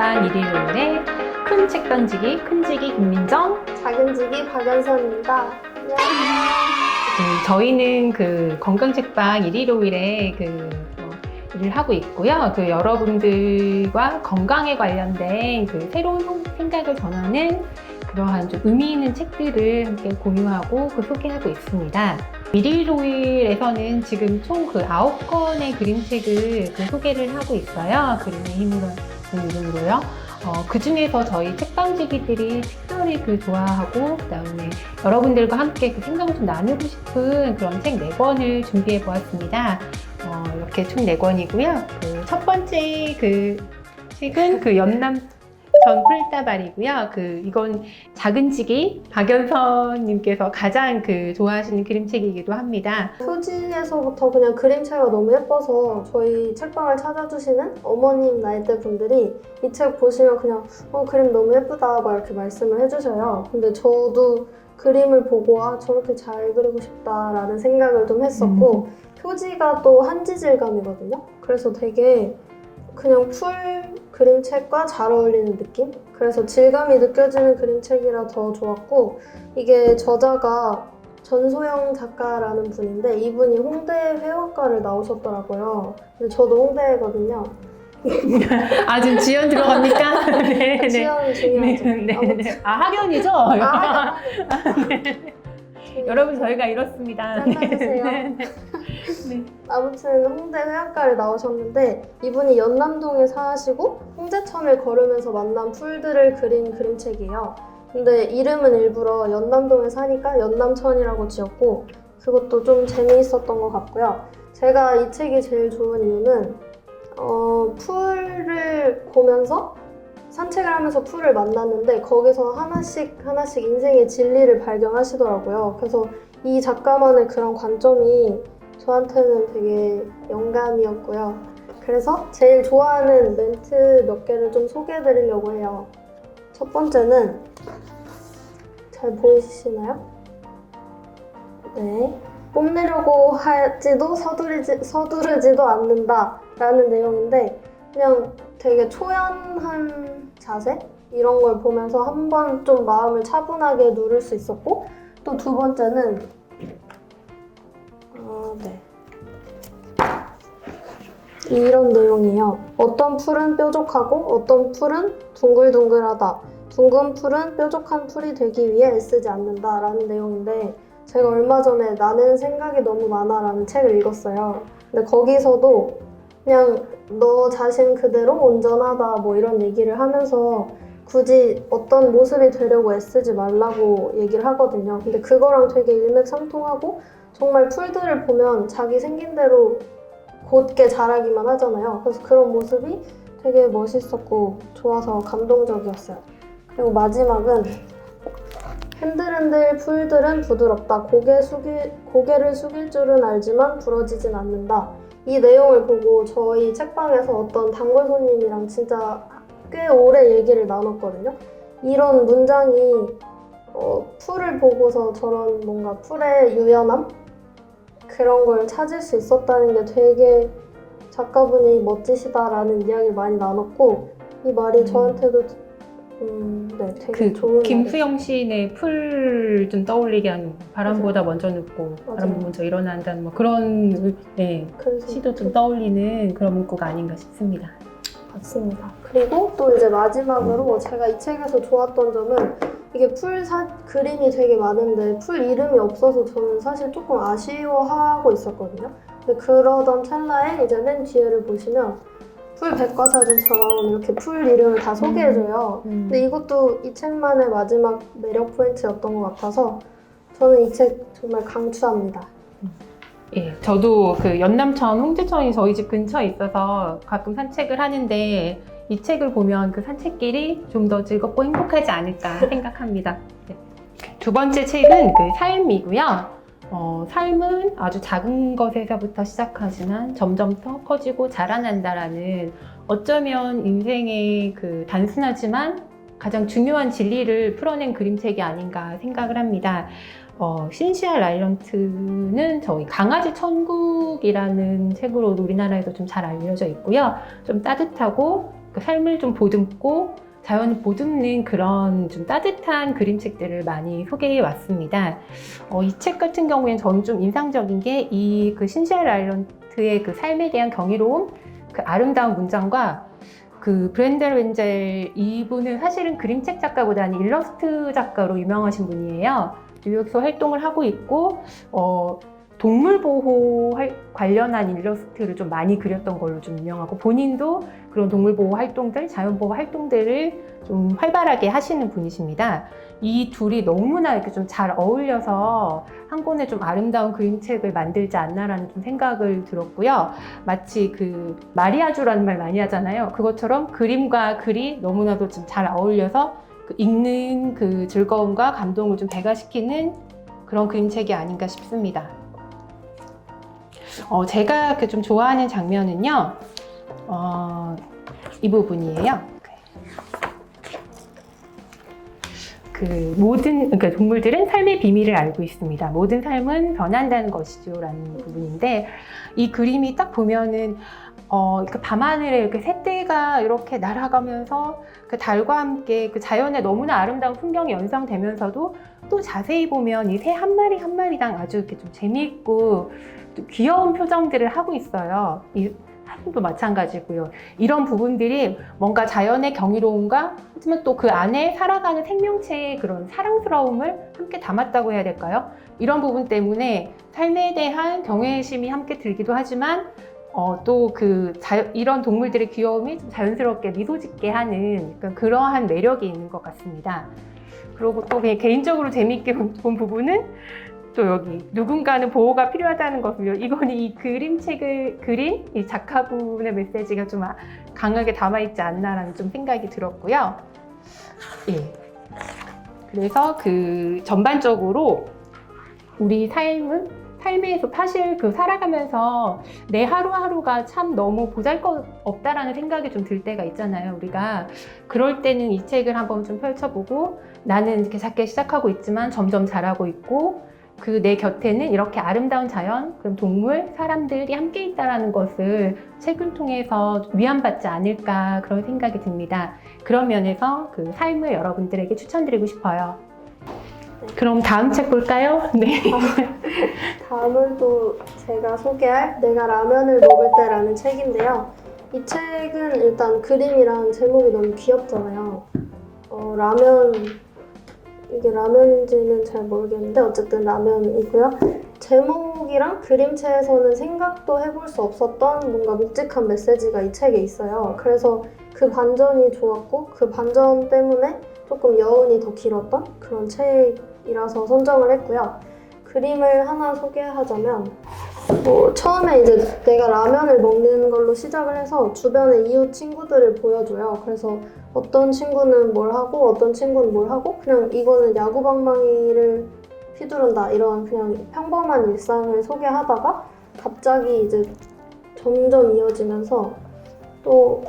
책방 115일의 큰 책 던지기, 큰지기 김민정. 작은지기 박연선입니다. 저희는 그 건강책방 115일에 일을 하고 있고요. 여러분들과 건강에 관련된 새로운 생각을 전하는 그러한 좀 의미 있는 책들을 함께 공유하고 소개하고 있습니다. 115일에서는 지금 총 9권의 그림책을 소개를 하고 있어요. 그림의 힘으로 이름으로요. 그 중에서 저희 책방지기들이 특별히 좋아하고, 그 다음에 여러분들과 함께 생각을 좀 나누고 싶은 그런 책 4권을 준비해 보았습니다. 이렇게 총 4권이고요. 첫 번째 책은 연남천 풀다발이고요. 이건 작은지기 박연선님께서 가장 좋아하시는 그림책이기도 합니다. 표지에서부터 그냥 그림체가 너무 예뻐서 저희 책방을 찾아주시는 어머님 나이대 분들이 이 책 보시면 그냥 그림 너무 예쁘다 막 이렇게 말씀을 해주셔요. 근데 저도 그림을 보고 저렇게 잘 그리고 싶다라는 생각을 좀 했었고 표지가 또 한지 질감이거든요. 그래서 되게 그냥 풀 그림책과 잘 어울리는 느낌? 그래서 질감이 느껴지는 그림책이라 더 좋았고, 이게 저자가 전소영 작가라는 분인데 이분이 홍대 회화과를 나오셨더라고요. 근데 저도 홍대거든요. 지금 지연 들어갑니까? 네, 지연 중요하죠. 네. 학연이죠? 네. 여러분 저희가 이렇습니다. 만나주세요. 네. 아무튼 홍대 회화과를 나오셨는데 이분이 연남동에 사시고 홍제천을 걸으면서 만난 풀들을 그린 그림책이에요. 근데 이름은 일부러 연남동에 사니까 연남천이라고 지었고 그것도 좀 재미있었던 것 같고요. 제가 이 책이 제일 좋은 이유는 풀을 보면서 산책을 하면서 풀을 만났는데 거기서 하나씩 인생의 진리를 발견하시더라고요. 그래서 이 작가만의 그런 관점이 저한테는 되게 영감이었고요. 그래서 제일 좋아하는 멘트 몇 개를 좀 소개해드리려고 해요. 첫 번째는 잘 보이시나요? 네. 뽐내려고 할지도 서두르지도 않는다 라는 내용인데 그냥 되게 초연한 자세? 이런 걸 보면서 한번 좀 마음을 차분하게 누를 수 있었고 또 두 번째는 이런 내용이에요. 어떤 풀은 뾰족하고 어떤 풀은 둥글둥글하다. 둥근 풀은 뾰족한 풀이 되기 위해 애쓰지 않는다 라는 내용인데 제가 얼마 전에 나는 생각이 너무 많아 라는 책을 읽었어요. 근데 거기서도 그냥 너 자신 그대로 온전하다 뭐 이런 얘기를 하면서 굳이 어떤 모습이 되려고 애쓰지 말라고 얘기를 하거든요. 근데 그거랑 되게 일맥상통하고 정말 풀들을 보면 자기 생긴 대로 곧게 자라기만 하잖아요. 그래서 그런 모습이 되게 멋있었고 좋아서 감동적이었어요. 그리고 마지막은 흔들흔들 풀들은 부드럽다. 고개를 숙일 줄은 알지만 부러지진 않는다. 이 내용을 보고 저희 책방에서 어떤 단골 손님이랑 진짜 꽤 오래 얘기를 나눴거든요. 이런 문장이 풀을 보고서 저런 뭔가 풀의 유연함? 그런 걸 찾을 수 있었다는 게 되게 작가분이 멋지시다라는 이야기를 많이 나눴고 이 말이 저한테도 되게 좋은 김수영 시인의 풀 좀 떠올리게 하는 바람보다 먼저 눕고 바람보다 먼저 일어난다는 그런 시도 좀 떠올리는 그런 문구가 아닌가 싶습니다. 맞습니다. 그리고 또 이제 마지막으로 제가 이 책에서 좋았던 점은 이게 그림이 되게 많은데 풀 이름이 없어서 저는 사실 조금 아쉬워하고 있었거든요. 근데 그러던 찰나에 이제 맨 뒤에를 보시면 풀 백과사전처럼 이렇게 풀 이름을 다 소개해줘요. 근데 이것도 이 책만의 마지막 매력 포인트였던 것 같아서 저는 이 책 정말 강추합니다. 예, 저도 연남천, 홍제천이 저희 집 근처에 있어서 가끔 산책을 하는데 이 책을 보면 산책길이 좀 더 즐겁고 행복하지 않을까 생각합니다. 네. 두 번째 책은 삶이고요. 삶은 아주 작은 것에서부터 시작하지만 점점 더 커지고 자라난다라는 어쩌면 인생의 단순하지만 가장 중요한 진리를 풀어낸 그림책이 아닌가 생각을 합니다. 신시아 라일런트는 저희 강아지 천국이라는 책으로 우리나라에도 좀 잘 알려져 있고요. 좀 따뜻하고 그 삶을 좀 보듬고 자연을 보듬는 그런 좀 따뜻한 그림책들을 많이 소개해 왔습니다. 이 책 같은 경우에는 저는 좀 인상적인 게 이 그 신시아 라일런트의 그 삶에 대한 경이로움, 그 아름다운 문장과 그 브렌델 웬젤 이분은 사실은 그림책 작가보다는 일러스트 작가로 유명하신 분이에요. 뉴욕에서 활동을 하고 있고 동물 보호 관련한 일러스트를 좀 많이 그렸던 걸로 좀 유명하고 본인도 그런 동물 보호 활동들, 자연 보호 활동들을 좀 활발하게 하시는 분이십니다. 이 둘이 너무나 이렇게 좀 잘 어울려서 한 권의 좀 아름다운 그림책을 만들지 않나라는 좀 생각을 들었고요. 마치 그 마리아주라는 말 많이 하잖아요. 그것처럼 그림과 글이 너무나도 좀 잘 어울려서 그 읽는 그 즐거움과 감동을 좀 배가시키는 그런 그림책이 아닌가 싶습니다. 제가 그 좀 좋아하는 장면은요, 이 부분이에요. 그러니까 동물들은 삶의 비밀을 알고 있습니다. 모든 삶은 변한다는 것이죠. 라는 부분인데, 이 그림이 딱 보면은, 그 밤하늘에 이렇게 새떼가 이렇게 날아가면서 그 달과 함께 그 자연의 너무나 아름다운 풍경이 연상되면서도 또 자세히 보면 이 새 한 마리 한 마리당 아주 이렇게 좀 재미있고 또 귀여운 표정들을 하고 있어요. 이 사진도 마찬가지고요. 이런 부분들이 뭔가 자연의 경이로움과 하지만 또 그 안에 살아가는 생명체의 그런 사랑스러움을 함께 담았다고 해야 될까요? 이런 부분 때문에 삶에 대한 경외심이 함께 들기도 하지만 또 이런 동물들의 귀여움이 좀 자연스럽게 미소 짓게 하는 그러한 매력이 있는 것 같습니다. 그리고 또 그냥 개인적으로 재미있게 본 부분은 또 여기 누군가는 보호가 필요하다는 것을요. 이거는 이 그림책을 그린 이 작가분의 메시지가 좀 강하게 담아있지 않나라는 좀 생각이 들었고요. 예. 그래서 그 전반적으로 우리 삶에서 사실 그 살아가면서 내 하루하루가 참 너무 보잘것없다라는 생각이 좀 들 때가 있잖아요. 우리가 그럴 때는 이 책을 한번 좀 펼쳐보고 나는 이렇게 작게 시작하고 있지만 점점 잘하고 있고 그 내 곁에는 이렇게 아름다운 자연, 그럼 동물, 사람들이 함께 있다는 것을 책을 통해서 위안받지 않을까 그런 생각이 듭니다. 그런 면에서 그 삶을 여러분들에게 추천드리고 싶어요. 그럼 다음 책 볼까요? 네. 다음은 또 제가 소개할 내가 라면을 먹을 때라는 책인데요. 이 책은 일단 그림이랑 제목이 너무 귀엽잖아요. 이게 라면인지는 잘 모르겠는데 어쨌든 라면이고요. 제목이랑 그림체에서는 생각도 해볼 수 없었던 뭔가 묵직한 메시지가 이 책에 있어요. 그래서 그 반전이 좋았고 그 반전 때문에 조금 여운이 더 길었던 그런 책이라서 선정을 했고요. 그림을 하나 소개하자면 처음에 이제 내가 라면을 먹는 걸로 시작을 해서 주변의 이웃 친구들을 보여줘요. 그래서 어떤 친구는 뭘 하고 어떤 친구는 뭘 하고 그냥 이거는 야구방망이를 휘두른다 이런 그냥 평범한 일상을 소개하다가 갑자기 이제 점점 이어지면서 또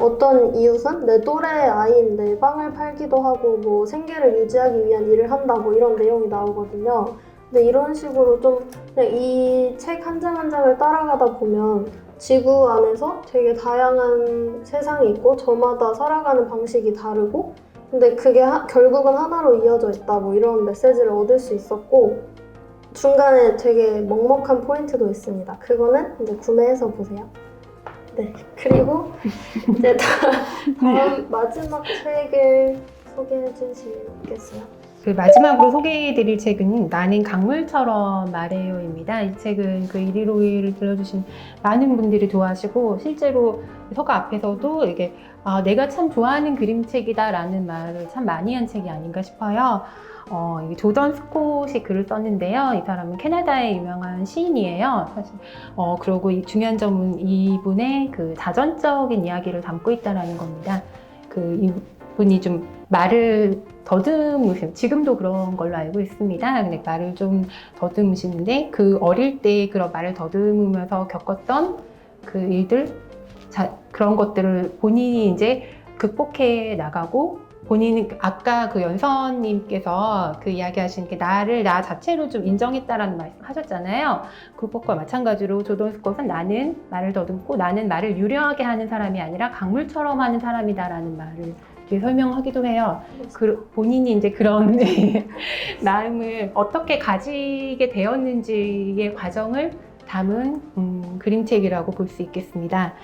어떤 이웃은 내 또래 아이인데 빵을 팔기도 하고 뭐 생계를 유지하기 위한 일을 한다 뭐 이런 내용이 나오거든요. 근데 이런 식으로 좀 그냥 이 책 한 장 한 장을 따라가다 보면 지구 안에서 되게 다양한 세상이 있고 저마다 살아가는 방식이 다르고 근데 그게 결국은 하나로 이어져 있다 뭐 이런 메시지를 얻을 수 있었고 중간에 되게 먹먹한 포인트도 있습니다. 그거는 이제 구매해서 보세요. 네, 그리고 이제 다음 마지막 책을 소개해 주시겠어요? 그 마지막으로 소개해드릴 책은 나는 강물처럼 말해요입니다. 이 책은 그 이리로이를 들려주신 많은 분들이 좋아하시고 실제로 서가 앞에서도 이게 내가 참 좋아하는 그림책이다라는 말을 참 많이 한 책이 아닌가 싶어요. 이게 조던 스콧이 글을 썼는데요. 이 사람은 캐나다의 유명한 시인이에요. 사실 그리고 이 중요한 점은 이분의 그 자전적인 이야기를 담고 있다라는 겁니다. 이분이 좀 말을 지금도 그런 걸로 알고 있습니다. 근데 말을 좀 더듬으시는데 그 어릴 때 그런 말을 더듬으면서 겪었던 그 일들, 그런 것들을 본인이 이제 극복해 나가고 본인은 아까 그 연서님께서 그 이야기하신 게 나를 나 자체로 좀 인정했다라는 말씀 하셨잖아요. 그것과 마찬가지로 조던 스콧은 나는 말을 더듬고 나는 말을 유려하게 하는 사람이 아니라 강물처럼 하는 사람이다라는 말을 이렇게 설명하기도 해요. 본인이 이제 그런 마음을 어떻게 가지게 되었는지의 과정을 담은 그림책이라고 볼 수 있겠습니다.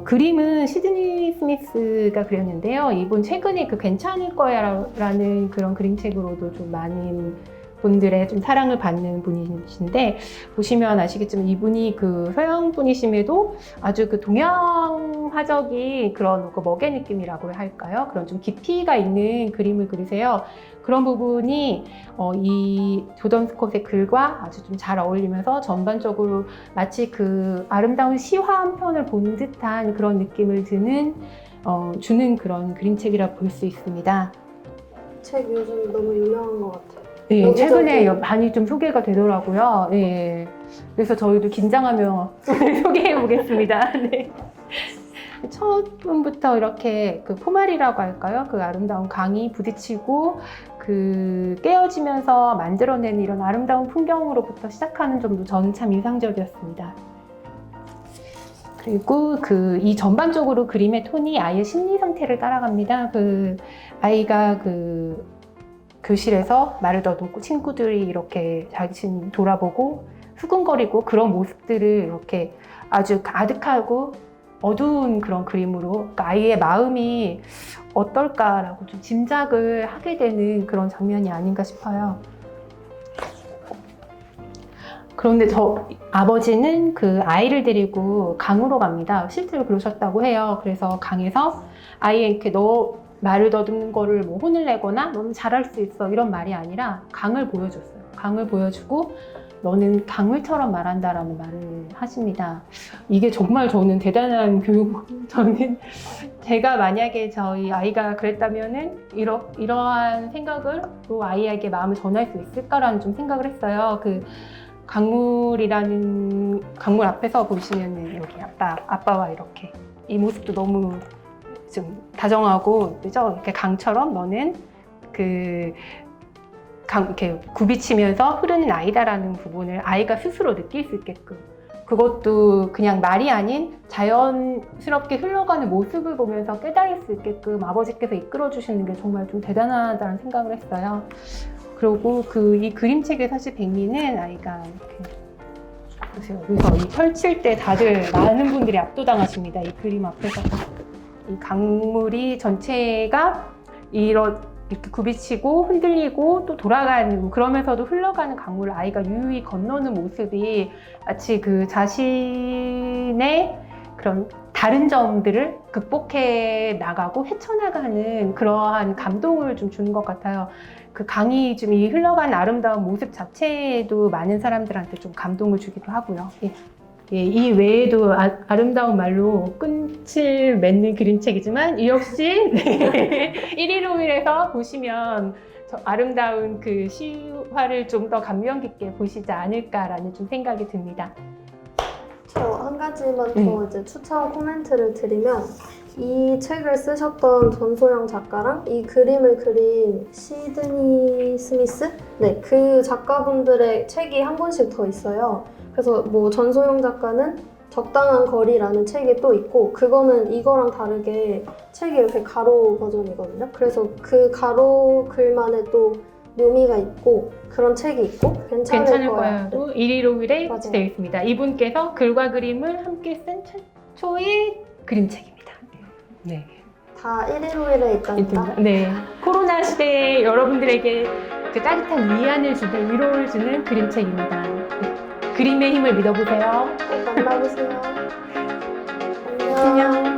그림은 시드니 스미스가 그렸는데요. 이분 최근에 그 괜찮을 거야 라는 그런 그림책으로도 좀 많은 분들의 좀 사랑을 받는 분이신데, 보시면 아시겠지만 이분이 그 서양 분이심에도 아주 그 동양 화적이 그런 그 먹의 느낌이라고 할까요? 그런 좀 깊이가 있는 그림을 그리세요. 그런 부분이 이 조던 스콧의 글과 아주 좀 잘 어울리면서 전반적으로 마치 그 아름다운 시화 한 편을 본 듯한 그런 느낌을 주는 그런 그림책이라 볼 수 있습니다. 책 요즘 너무 유명한 것 같아요. 네, 최근에 많이 좀 소개가 되더라고요. 네. 그래서 저희도 긴장하며 소개해 보겠습니다. 네. 첫 분부터 이렇게 그 포말이라고 할까요? 그 아름다운 강이 부딪히고 그 깨어지면서 만들어낸 이런 아름다운 풍경으로부터 시작하는 점도 저는 참 인상적이었습니다. 그리고 이 전반적으로 그림의 톤이 아이의 심리 상태를 따라갑니다. 그 아이가 그 교실에서 말을 더듬고 친구들이 이렇게 자신 돌아보고 수근거리고 그런 모습들을 이렇게 아주 가득하고 어두운 그런 그림으로, 그러니까 아이의 마음이 어떨까라고 좀 짐작을 하게 되는 그런 장면이 아닌가 싶어요. 그런데 아버지는 그 아이를 데리고 강으로 갑니다. 실제로 그러셨다고 해요. 그래서 강에서 아이에게 너 말을 더듬는 거를 뭐 혼을 내거나 너는 잘할 수 있어 이런 말이 아니라 강을 보여줬어요. 강을 보여주고 너는 강물처럼 말한다라는 말을 하십니다. 이게 정말 저는 대단한 저는 제가 만약에 저희 아이가 그랬다면은 이러한 생각으로 아이에게 마음을 전할 수 있을까라는 좀 생각을 했어요. 그 강물 앞에서 보시면은 여기 아빠와 이렇게 이 모습도 너무 좀 다정하고, 그죠? 이렇게 강처럼 너는 이렇게 굽이치면서 흐르는 아이다라는 부분을 아이가 스스로 느낄 수 있게끔, 그것도 그냥 말이 아닌 자연스럽게 흘러가는 모습을 보면서 깨달을 수 있게끔 아버지께서 이끌어 주시는 게 정말 좀 대단하다는 생각을 했어요. 그리고 이 그림책의 사실 백미는 아이가 이렇게 보세요. 그래서 이 펼칠 때 다들 많은 분들이 압도당하십니다. 이 그림 앞에서 이 강물이 전체가 이렇게 굽이치고 흔들리고 또 돌아가는, 그러면서도 흘러가는 강물을 아이가 유유히 건너는 모습이 마치 그 자신의 그런 다른 점들을 극복해 나가고 헤쳐나가는 그러한 감동을 좀 주는 것 같아요. 그 강이 좀 이 흘러가는 아름다운 모습 자체도 많은 사람들한테 좀 감동을 주기도 하고요. 예, 이 외에도 아름다운 말로 끝을 맺는 그림책이지만 이 역시 115일에서 보시면 아름다운 그 시화를 좀 더 감명 깊게 보시지 않을까라는 좀 생각이 듭니다. 저 한 가지만 더 이제 추천 코멘트를 드리면, 이 책을 쓰셨던 전소영 작가랑 이 그림을 그린 시드니 스미스? 네, 그 작가분들의 책이 한 권씩 더 있어요. 그래서 뭐 전소영 작가는 적당한 거리라는 책이 또 있고, 그거는 이거랑 다르게 책이 이렇게 가로 버전이거든요. 그래서 그 가로 글만의 또 묘미가 있고 그런 책이 있고, 괜찮을 거야도 115일에 맞아요. 되어 있습니다. 이분께서 글과 그림을 함께 쓴 최초의 그림책입니다. 네. 다 115일에 있답니다. 네. 코로나 시대에 여러분들에게 그 따뜻한 위안을 주는, 위로를 주는 그림책입니다. 그림의 힘을 믿어보세요. 꼭 만나보세요. 안녕. 안녕.